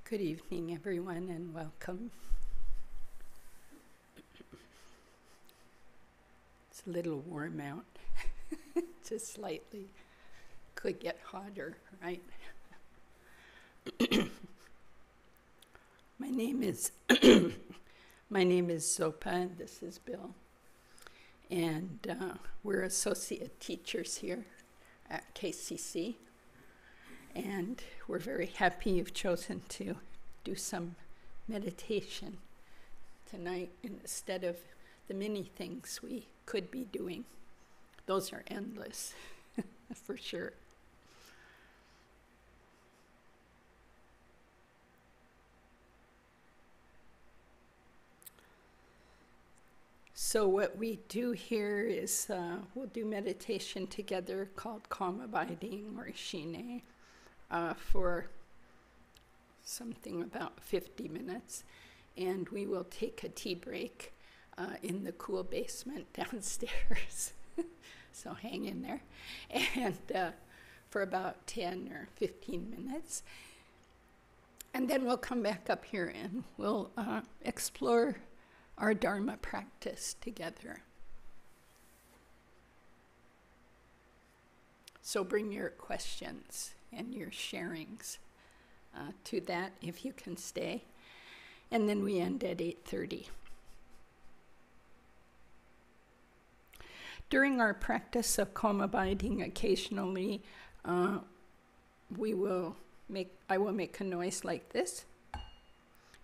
Good evening, everyone, and welcome. It's a little warm out, just slightly. Could get hotter, right? My name is Zopa, and this is Bill. And we're associate teachers here at KCC. And we're very happy you've chosen to do some meditation tonight instead of the many things we could be doing. Those are endless, for sure. So what we do here is we'll do meditation together called calm abiding or shine. For something about 50 minutes, and we will take a tea break in the cool basement downstairs. So hang in there, and for about 10 or 15 minutes. And then we'll come back up here and we'll explore our Dharma practice together. So bring your questions and your sharings to that if you can stay. And then we end at 8:30. During our practice of calm abiding, occasionally I will make a noise like this.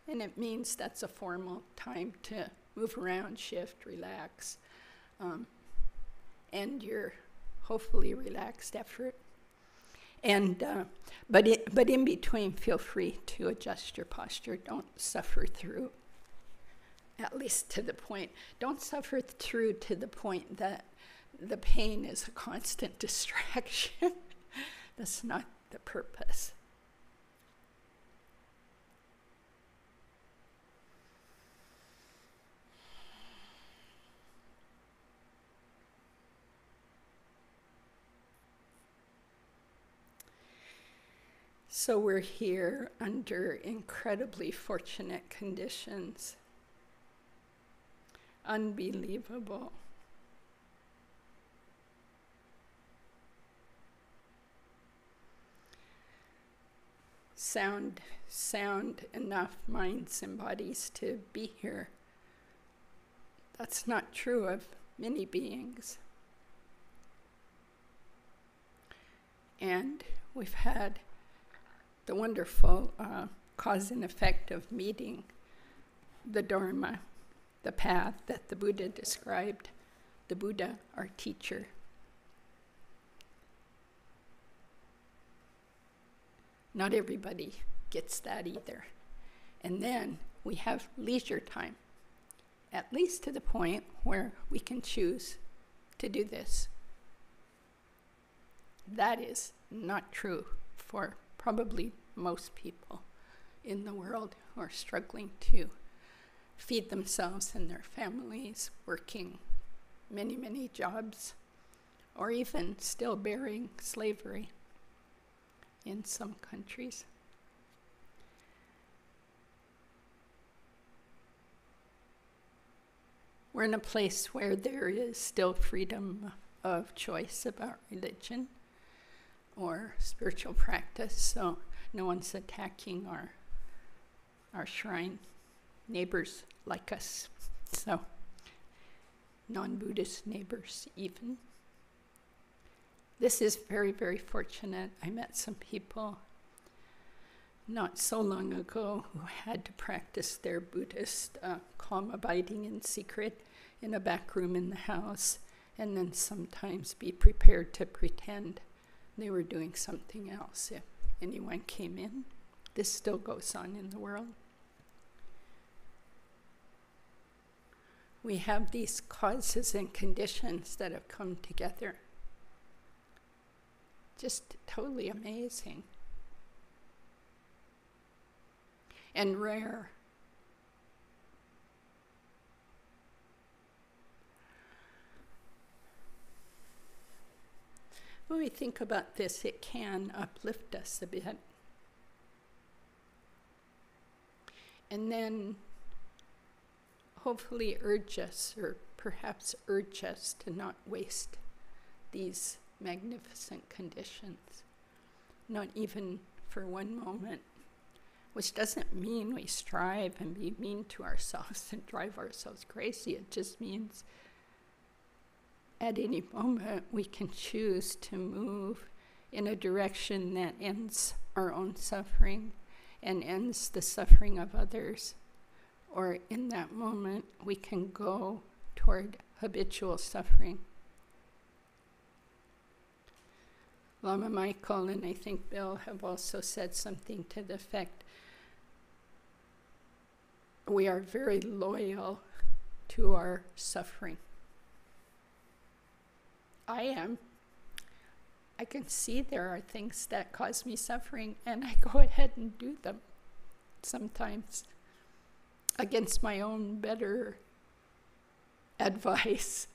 And it means that's a formal time to move around, shift, relax, and your hopefully relaxed effort. And but in between, feel free to adjust your posture. Don't suffer through, at least to the point. Don't suffer through to the point that the pain is a constant distraction. That's not the purpose. So we're here under incredibly fortunate conditions. Unbelievable. Sound enough minds and bodies to be here. That's not true of many beings. And we've had the wonderful cause and effect of meeting the Dharma, the path that the Buddha described, the Buddha, our teacher. Not everybody gets that either. And then we have leisure time, at least to the point where we can choose to do this. That is not true for probably most people in the world who are struggling to feed themselves and their families, working many, many jobs, or even still bearing slavery in some countries. We're in a place where there is still freedom of choice about religion or spiritual practice, so no one's attacking our shrine. Neighbors like us, so non-Buddhist neighbors even. This is very, very fortunate. I met some people not so long ago who had to practice their Buddhist calm abiding in secret in a back room in the house, and then sometimes be prepared to pretend they were doing something else if anyone came in. This still goes on in the world. We have these causes and conditions that have come together. Just totally amazing. And rare. When we think about this, it can uplift us a bit. And then hopefully urge us, or perhaps urge us, to not waste these magnificent conditions, not even for one moment, which doesn't mean we strive and be mean to ourselves and drive ourselves crazy. It just means at any moment we can choose to move in a direction that ends our own suffering and ends the suffering of others. Or in that moment, we can go toward habitual suffering. Lama Michael and I think Bill have also said something to the effect, we are very loyal to our suffering. I am. I can see there are things that cause me suffering, and I go ahead and do them sometimes against my own better advice.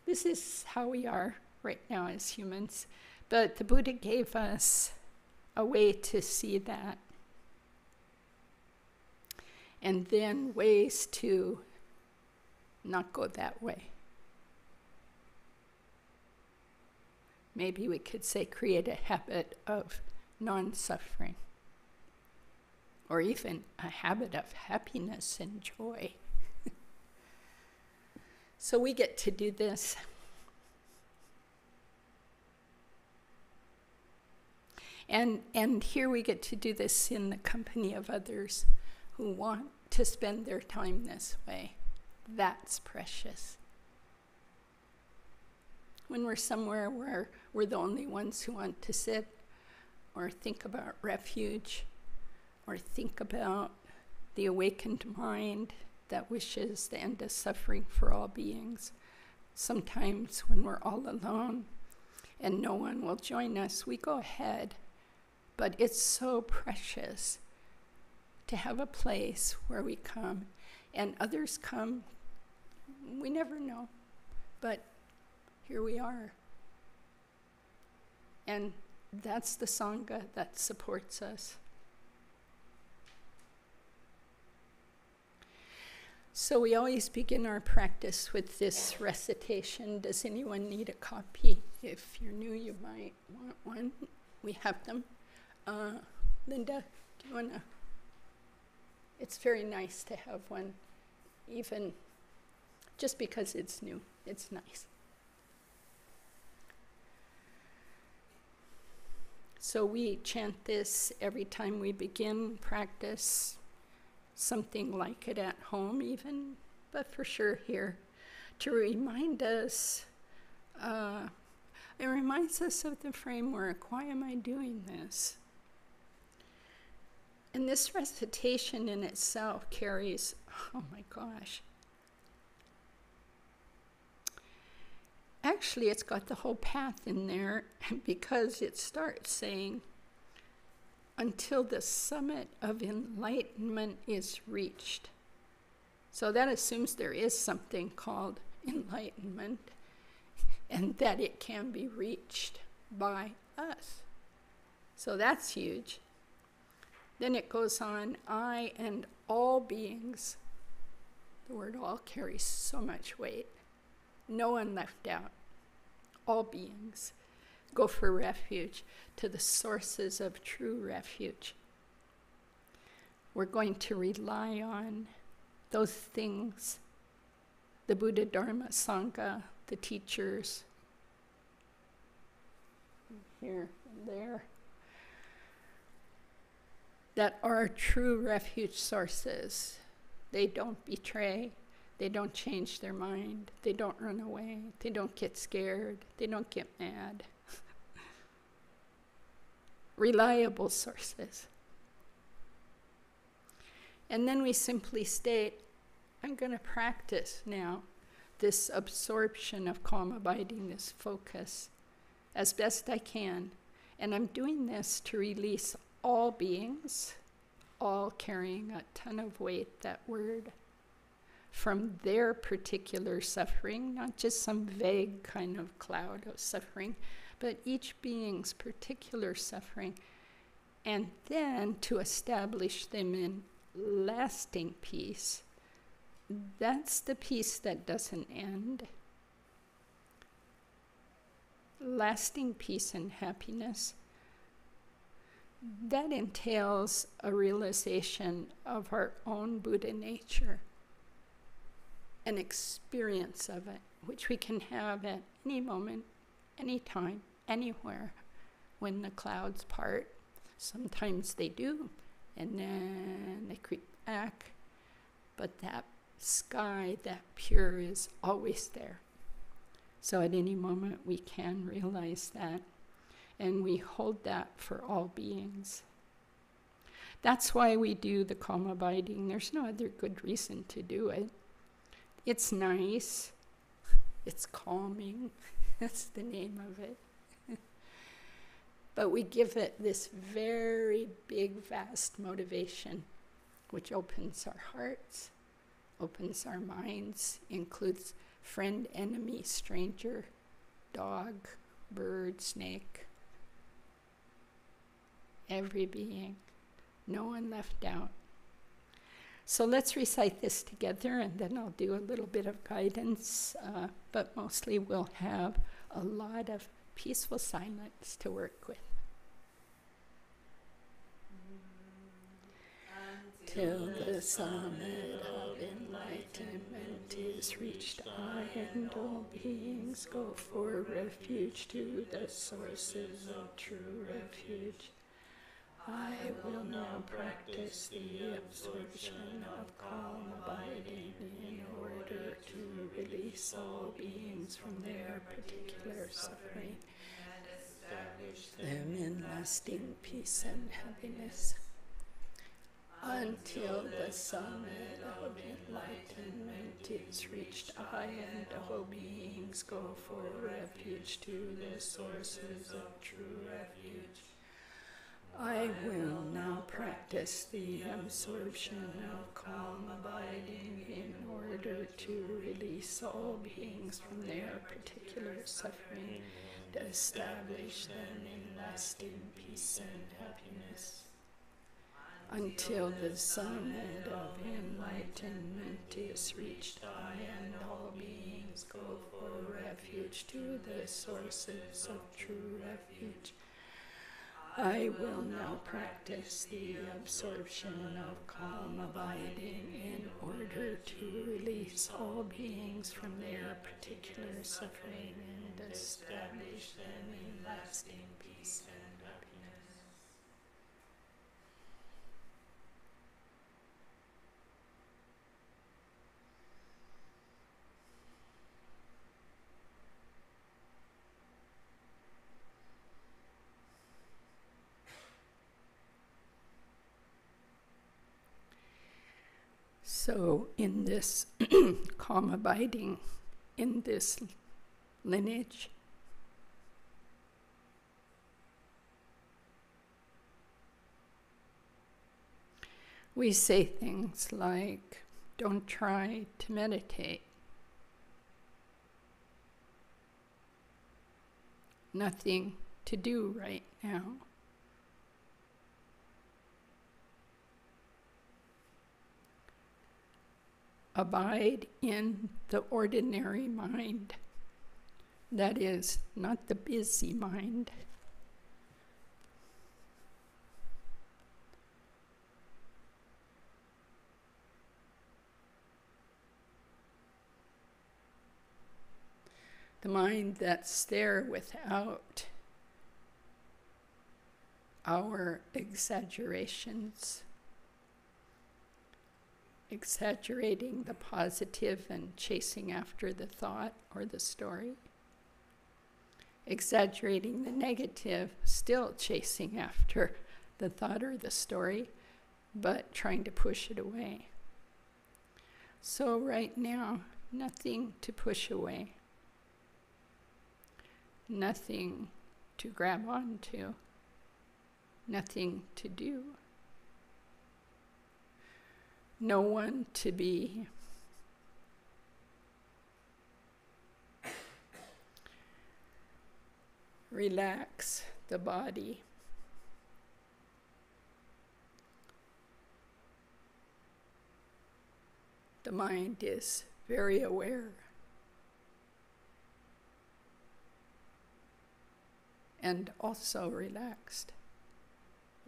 This is how we are right now as humans. But the Buddha gave us a way to see that, and then ways to not go that way. Maybe we could say create a habit of non-suffering, or even a habit of happiness and joy. So we get to do this. And here we get to do this in the company of others who want to spend their time this way. That's precious. When we're somewhere where we're the only ones who want to sit or think about refuge or think about the awakened mind that wishes the end of suffering for all beings, sometimes when we're all alone and no one will join us, we go ahead. But it's so precious to have a place where we come and others come. We never know, but here we are. And that's the Sangha that supports us. So we always begin our practice with this recitation. Does anyone need a copy? If you're new, you might want one. We have them. Linda, do you want to? It's very nice to have one, even just because it's new. It's nice. So we chant this every time we begin practice, something like it at home even, but for sure here, to remind us, it reminds us of the framework. Why am I doing this? And this recitation in itself carries, oh my gosh. Actually, it's got the whole path in there because it starts saying, until the summit of enlightenment is reached. So that assumes there is something called enlightenment and that it can be reached by us. So that's huge. Then it goes on, I and all beings. The word all carries so much weight. No one left out. All beings go for refuge to the sources of true refuge. We're going to rely on those things, the Buddha, Dharma, Sangha, the teachers, here and there, that are true refuge sources. They don't betray. They don't change their mind. They don't run away. They don't get scared. They don't get mad. Reliable sources. And then we simply state, I'm going to practice now this absorption of calm abiding, this focus, as best I can. And I'm doing this to release all beings, all carrying a ton of weight, that word, from their particular suffering, not just some vague kind of cloud of suffering, but each being's particular suffering, and then to establish them in lasting peace, that's the peace that doesn't end. Lasting peace and happiness, that entails a realization of our own Buddha nature, an experience of it, which we can have at any moment, any time, anywhere. When the clouds part, sometimes they do, and then they creep back, but that sky, that pure, is always there. So at any moment we can realize that, and we hold that for all beings. That's why we do the calm abiding. There's no other good reason to do it. It's nice, it's calming, that's the name of it. But we give it this very big, vast motivation, which opens our hearts, opens our minds, includes friend, enemy, stranger, dog, bird, snake, every being, no one left out. So let's recite this together, and then I'll do a little bit of guidance, but mostly we'll have a lot of peaceful silence to work with. Till the summit of enlightenment is reached, I and all beings go for refuge to the sources of true refuge. I will now practice the absorption of calm abiding in order to release all beings from their particular suffering and establish them in lasting peace and happiness. Until the summit of enlightenment is reached, I and all beings go for refuge to the sources of true refuge. I will now practice the absorption of calm abiding in order to release all beings from their particular suffering and establish them in lasting peace and happiness. Until the summit of enlightenment is reached, I and all beings go for refuge to the sources of true refuge. I will now practice the absorption of calm abiding in order to release all beings from their particular suffering and establish them in lasting peace and happiness. So in this calm abiding, in this lineage, we say things like, don't try to meditate. Nothing to do right now. Abide in the ordinary mind. That is, not the busy mind. The mind that's there without our exaggerations. Exaggerating the positive and chasing after the thought or the story. Exaggerating the negative, still chasing after the thought or the story, but trying to push it away. So right now, nothing to push away. Nothing to grab onto. Nothing to do. No one to be. Relax the body. The mind is very aware and also relaxed,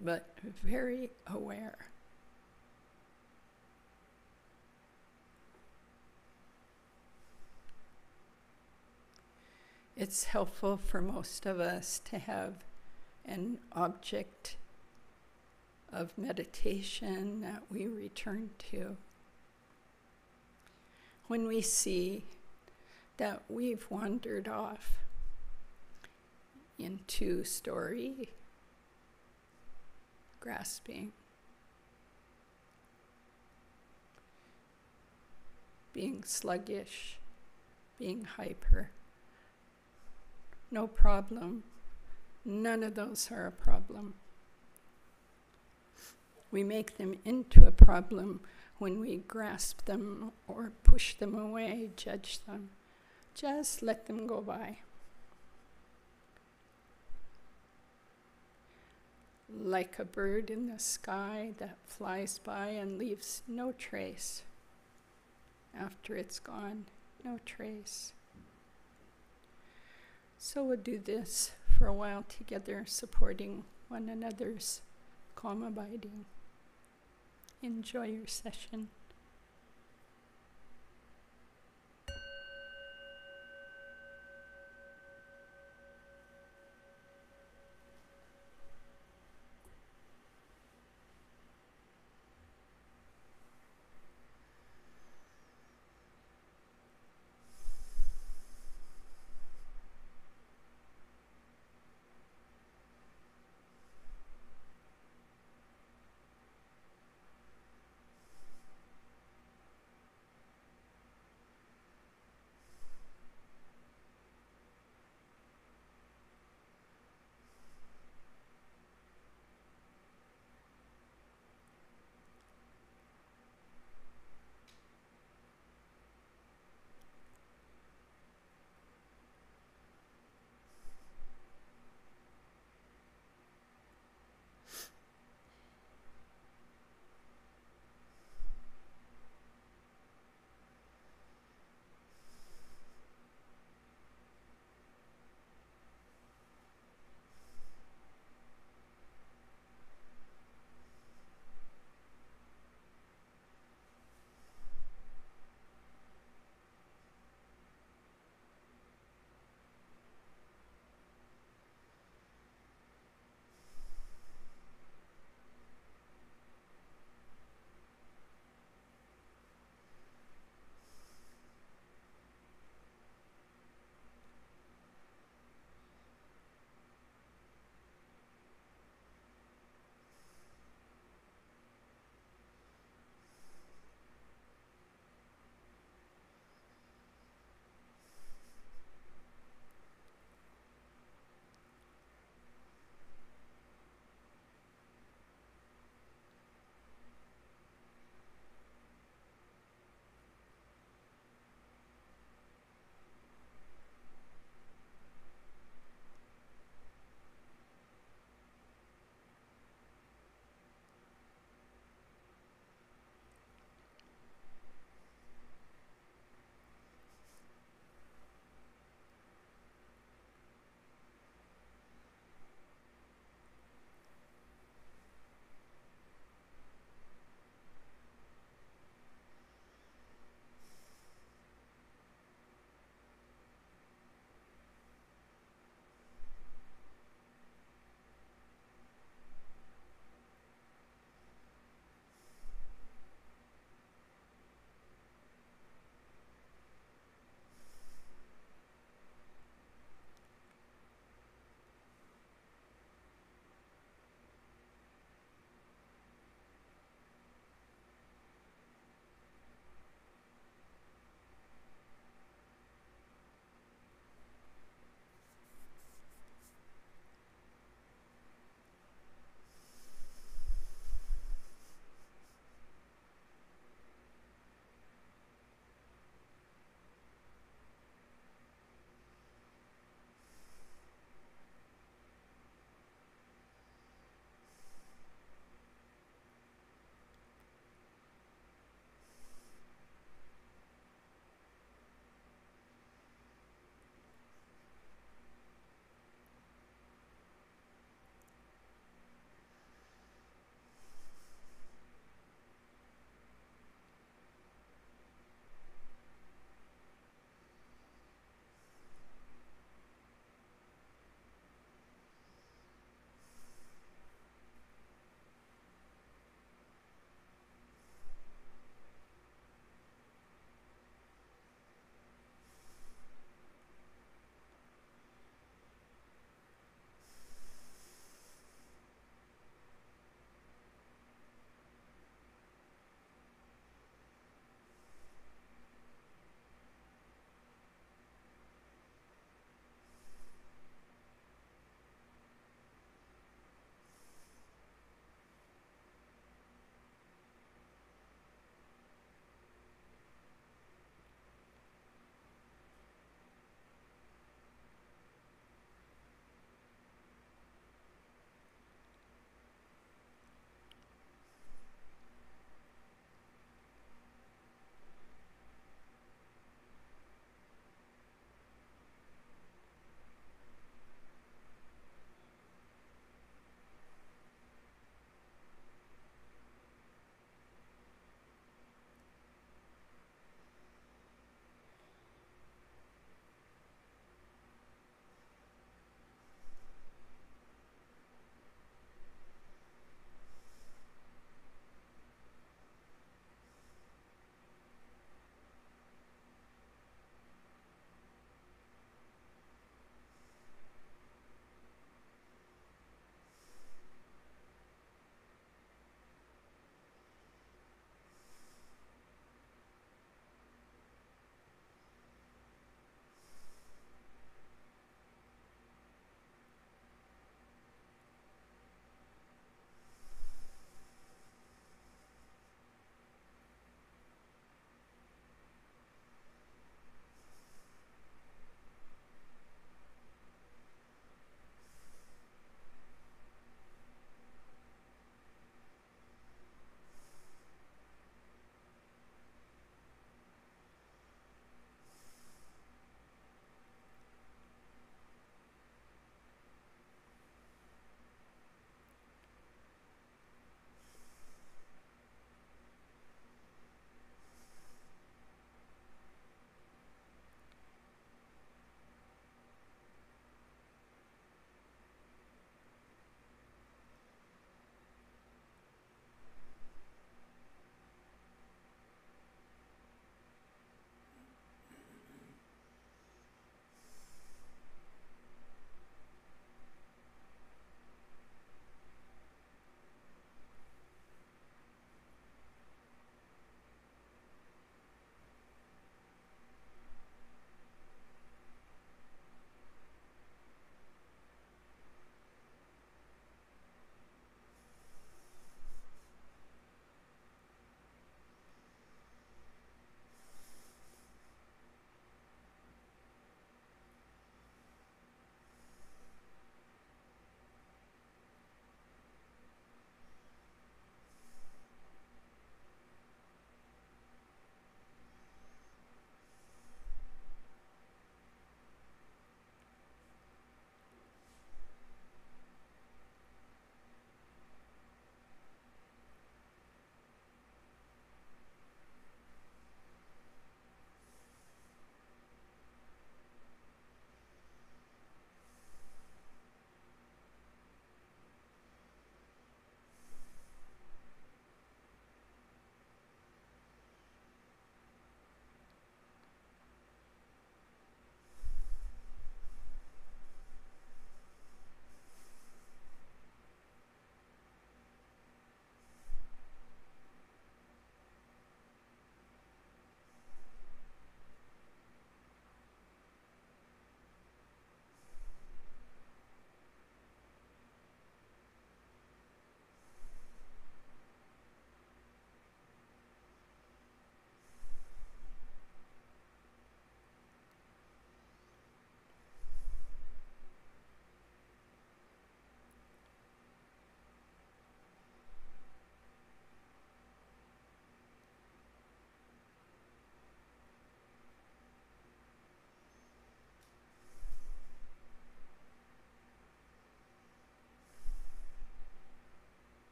but very aware. It's helpful for most of us to have an object of meditation that we return to. When we see that we've wandered off into story, grasping, being sluggish, being hyper, no problem. None of those are a problem. We make them into a problem when we grasp them or push them away, judge them. Just let them go by. Like a bird in the sky that flies by and leaves no trace. After it's gone, no trace. So we'll do this for a while together, supporting one another's calm abiding. Enjoy your session.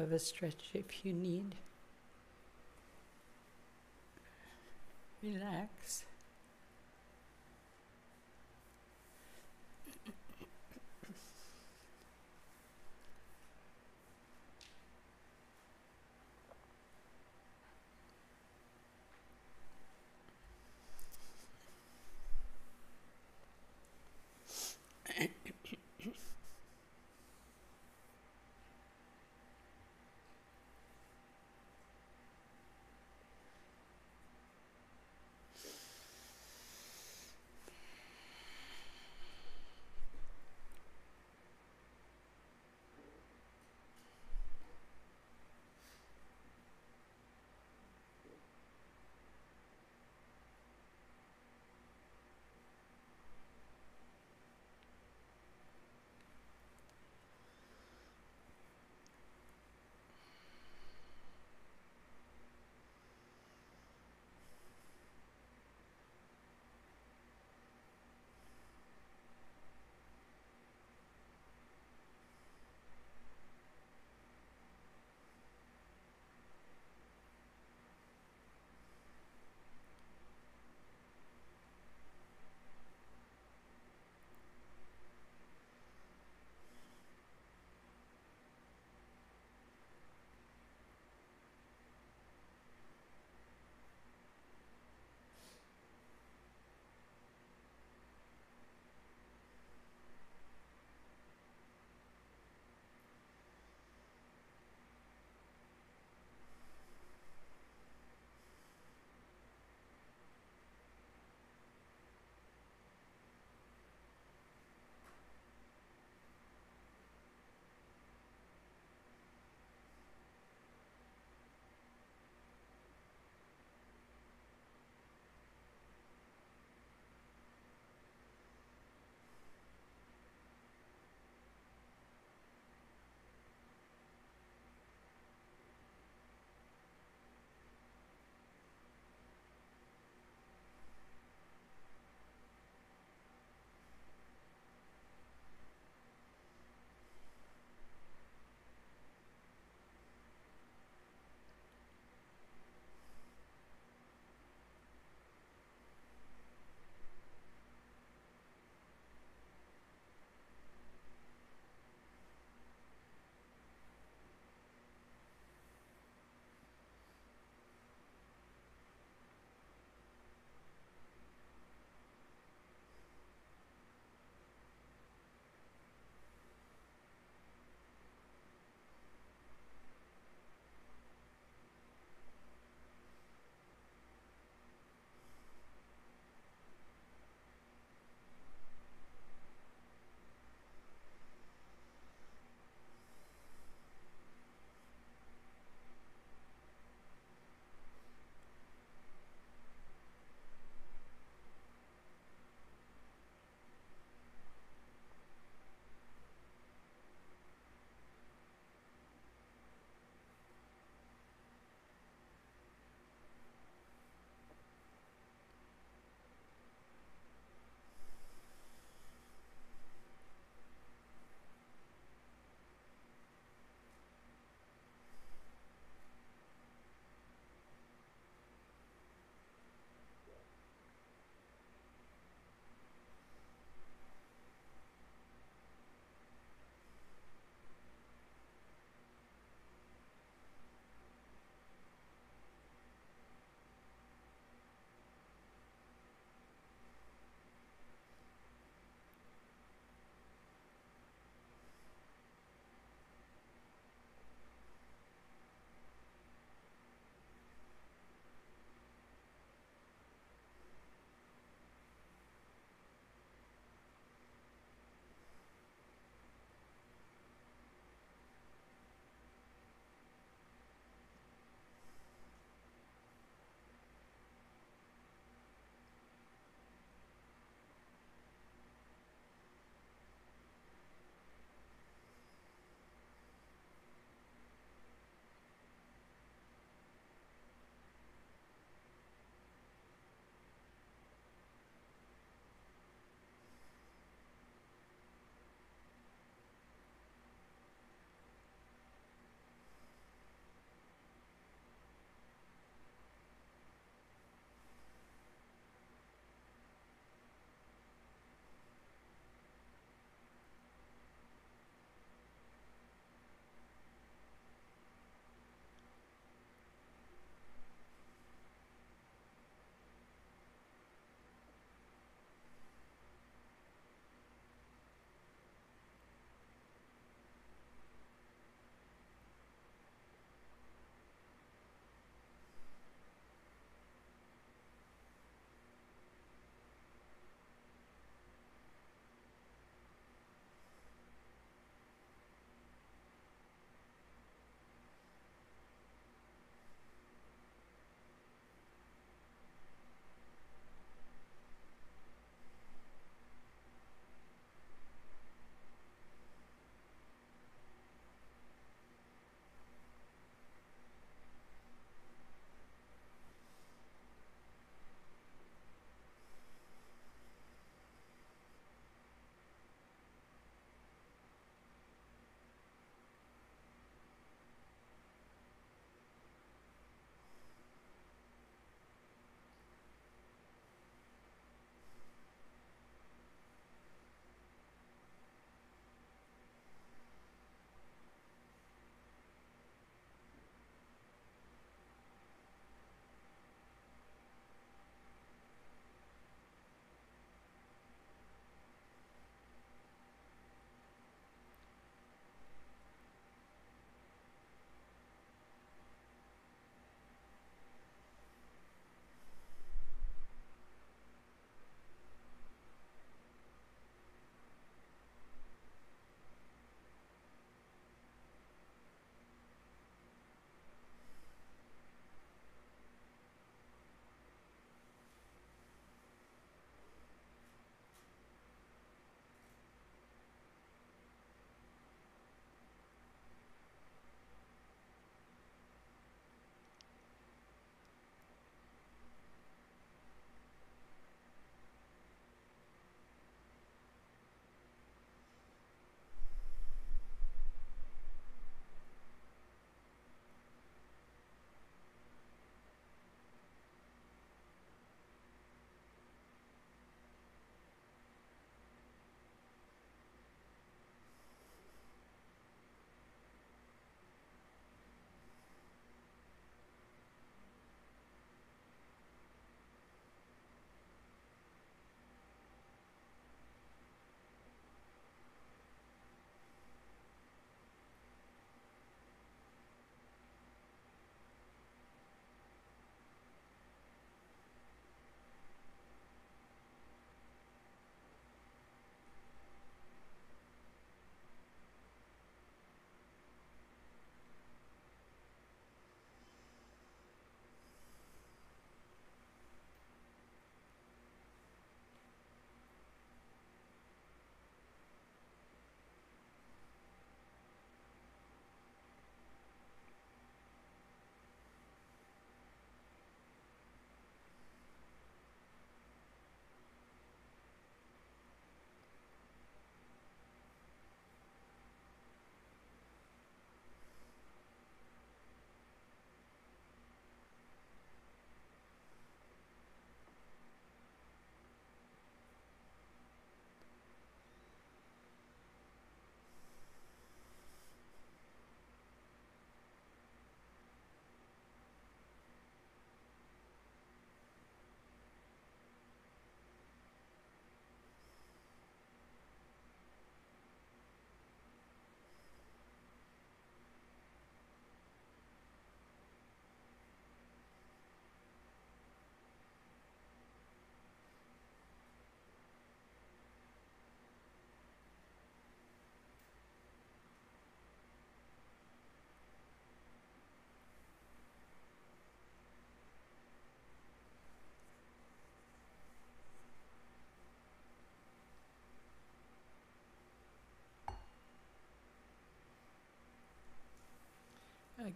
have a stretch if you need. Relax.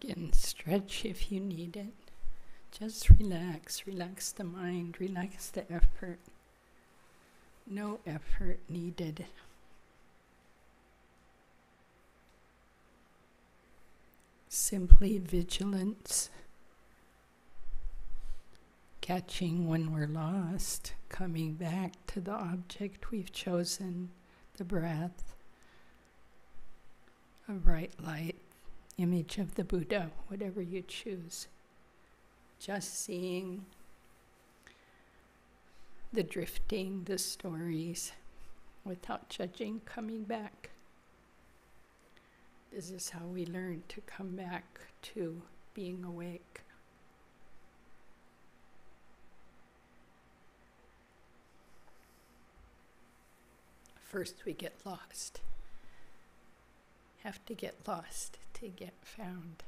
Again, stretch if you need it. Just relax. Relax the mind. Relax the effort. No effort needed. Simply vigilance. Catching when we're lost. Coming back to the object we've chosen. The breath. A bright light. Image of the Buddha. Whatever you choose. Just seeing the drifting, the stories, without judging, coming back. This is how we learn to come back to being awake. First we get lost. Have to get lost to get found.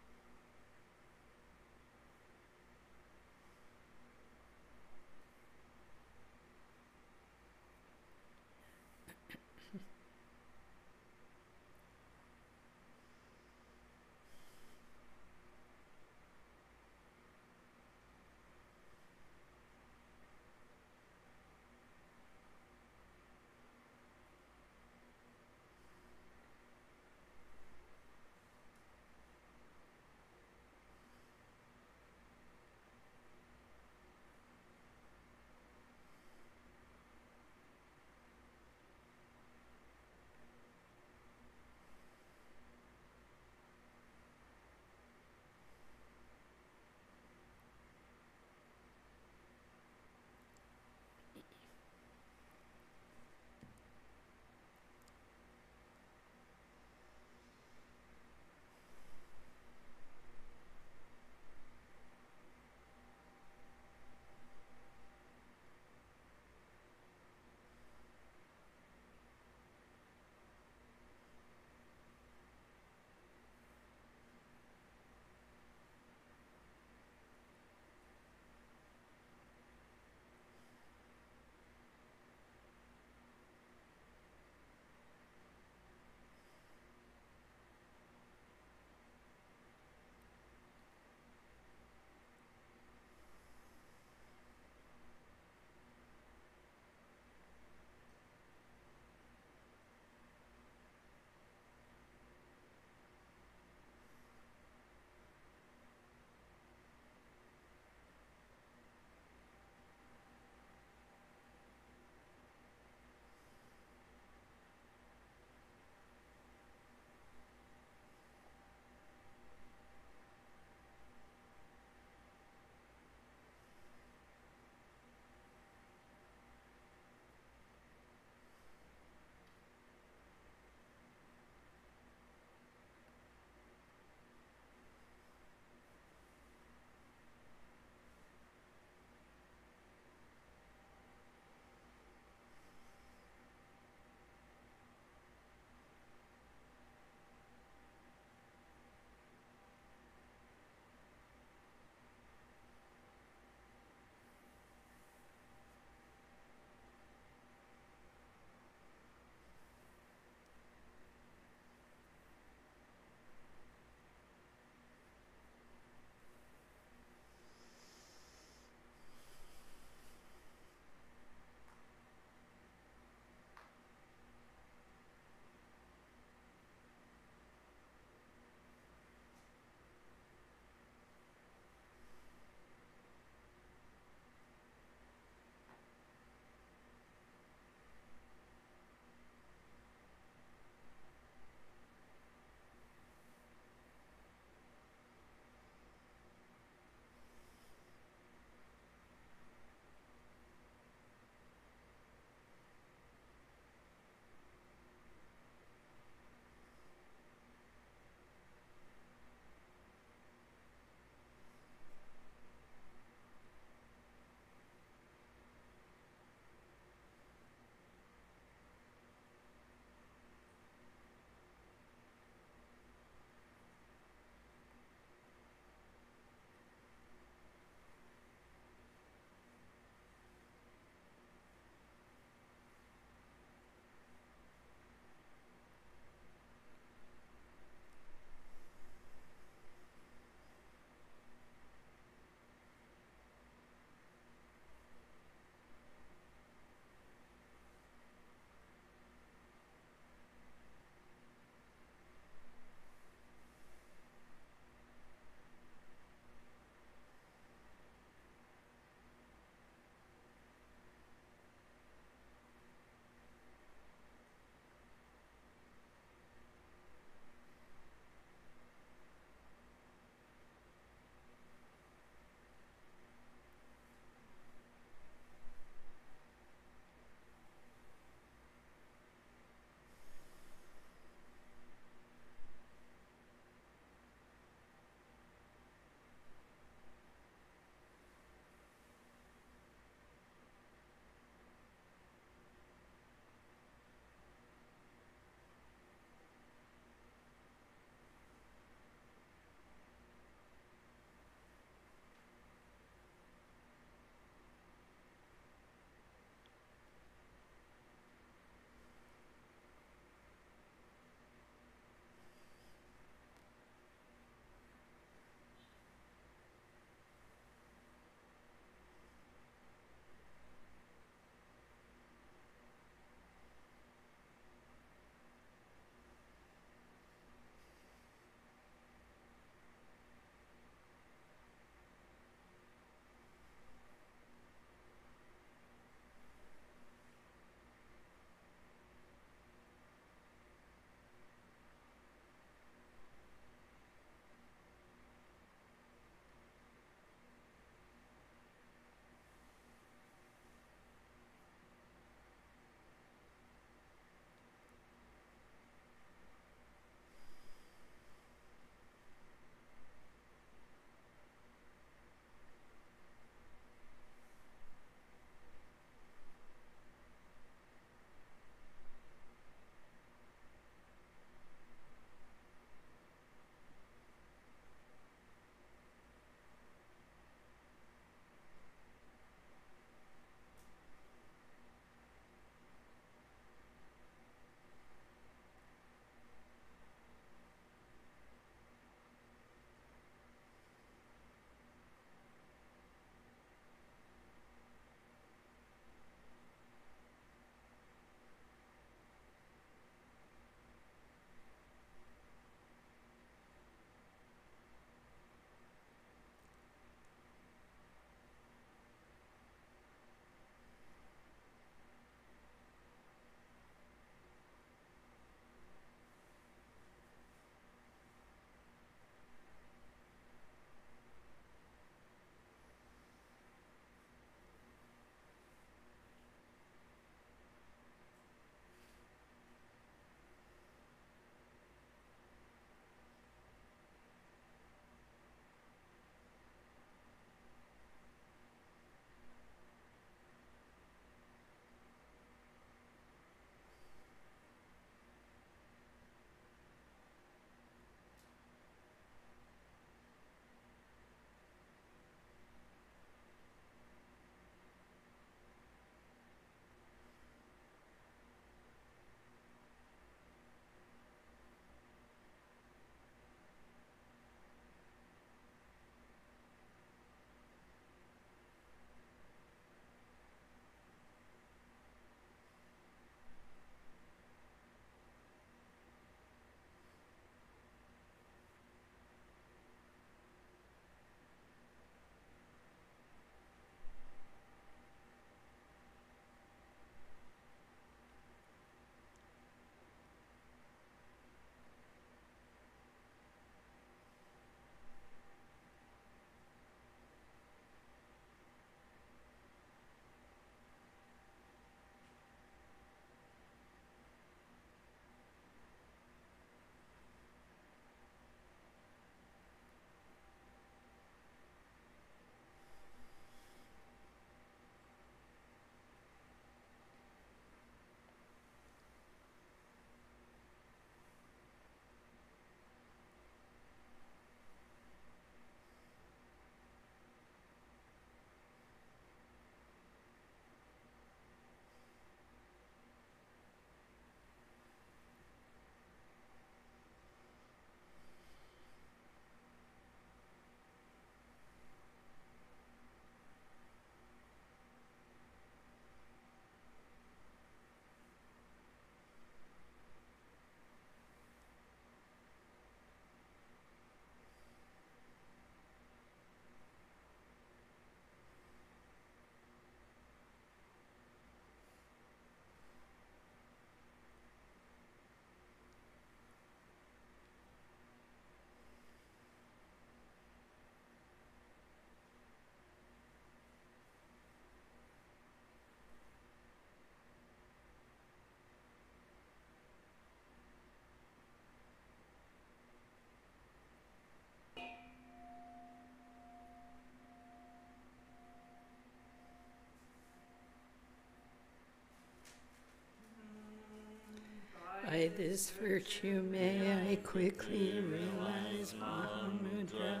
by this virtue may I quickly realize Mahamudra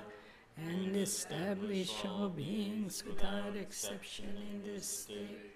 and establish all beings without exception in this state.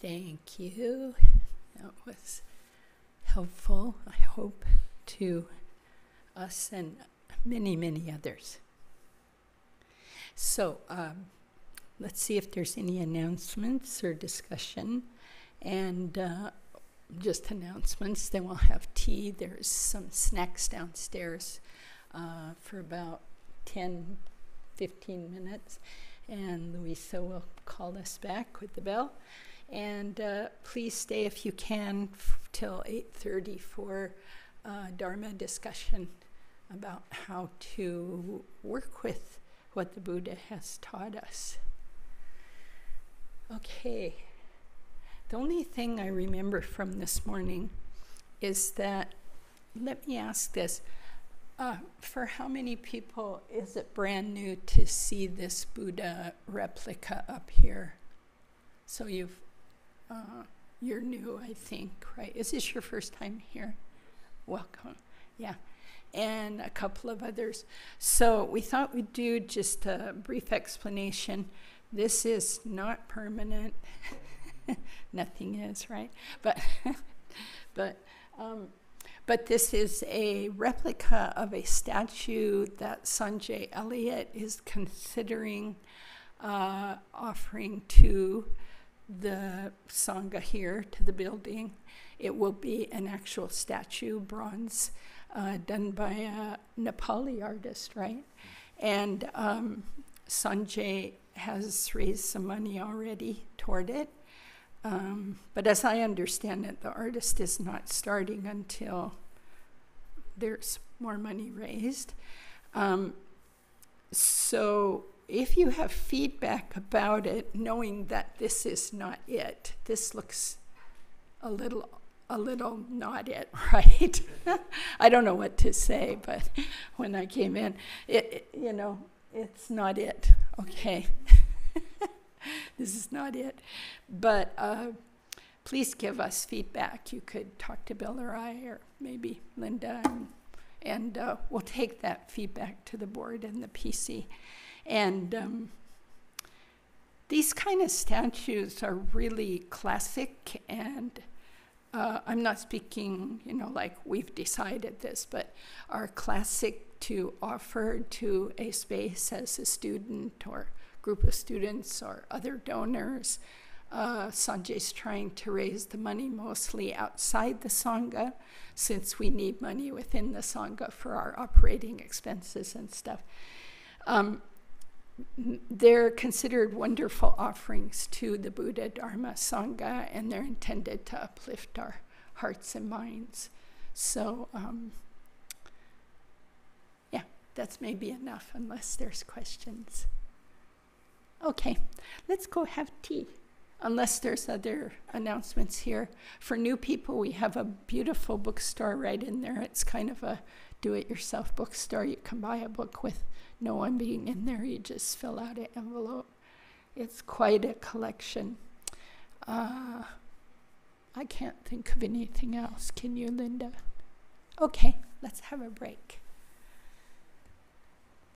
Thank you. That was helpful, I hope, to us and many, many others. So let's see if there's any announcements or discussion. And just announcements, then we'll have tea. There's some snacks downstairs for about 10, 15 minutes. And Louisa will call us back with the bell. And please stay if you can till 8:30 for Dharma discussion about how to work with what the Buddha has taught us. Okay. The only thing I remember from this morning is that, let me ask this, for how many people is it brand new to see this Buddha replica up here? So you're new, I think, right? Is this your first time here? Welcome, yeah. And a couple of others. So we thought we'd do just a brief explanation. This is not permanent. Nothing is, right? But this is a replica of a statue that Sanjay Elliott is considering offering to the Sangha here, to the building. It will be an actual statue, bronze, done by a Nepali artist, right? And Sanjay has raised some money already toward it. But as I understand it, the artist is not starting until there's more money raised. So if you have feedback about it, knowing that this is not it, this looks a little not it, right? I don't know what to say, but when I came in, it's not it, okay? This is not it. But please give us feedback. You could talk to Bill or I, or maybe Linda, and we'll take that feedback to the board and the PC. And these kind of statues are really classic, and I'm not speaking, like we've decided this, but are classic to offer to a space as a student or group of students or other donors. Sanjay's trying to raise the money mostly outside the Sangha, since we need money within the Sangha for our operating expenses and stuff. They're considered wonderful offerings to the Buddha, Dharma, Sangha, and they're intended to uplift our hearts and minds. So, yeah, that's maybe enough, unless there's questions. Okay, let's go have tea, unless there's other announcements here. For new people, we have a beautiful bookstore right in there. It's kind of a do-it-yourself bookstore. You can buy a book with no one being in there. You just fill out an envelope. It's quite a collection. I can't think of anything else. Can you, Linda? Okay, let's have a break.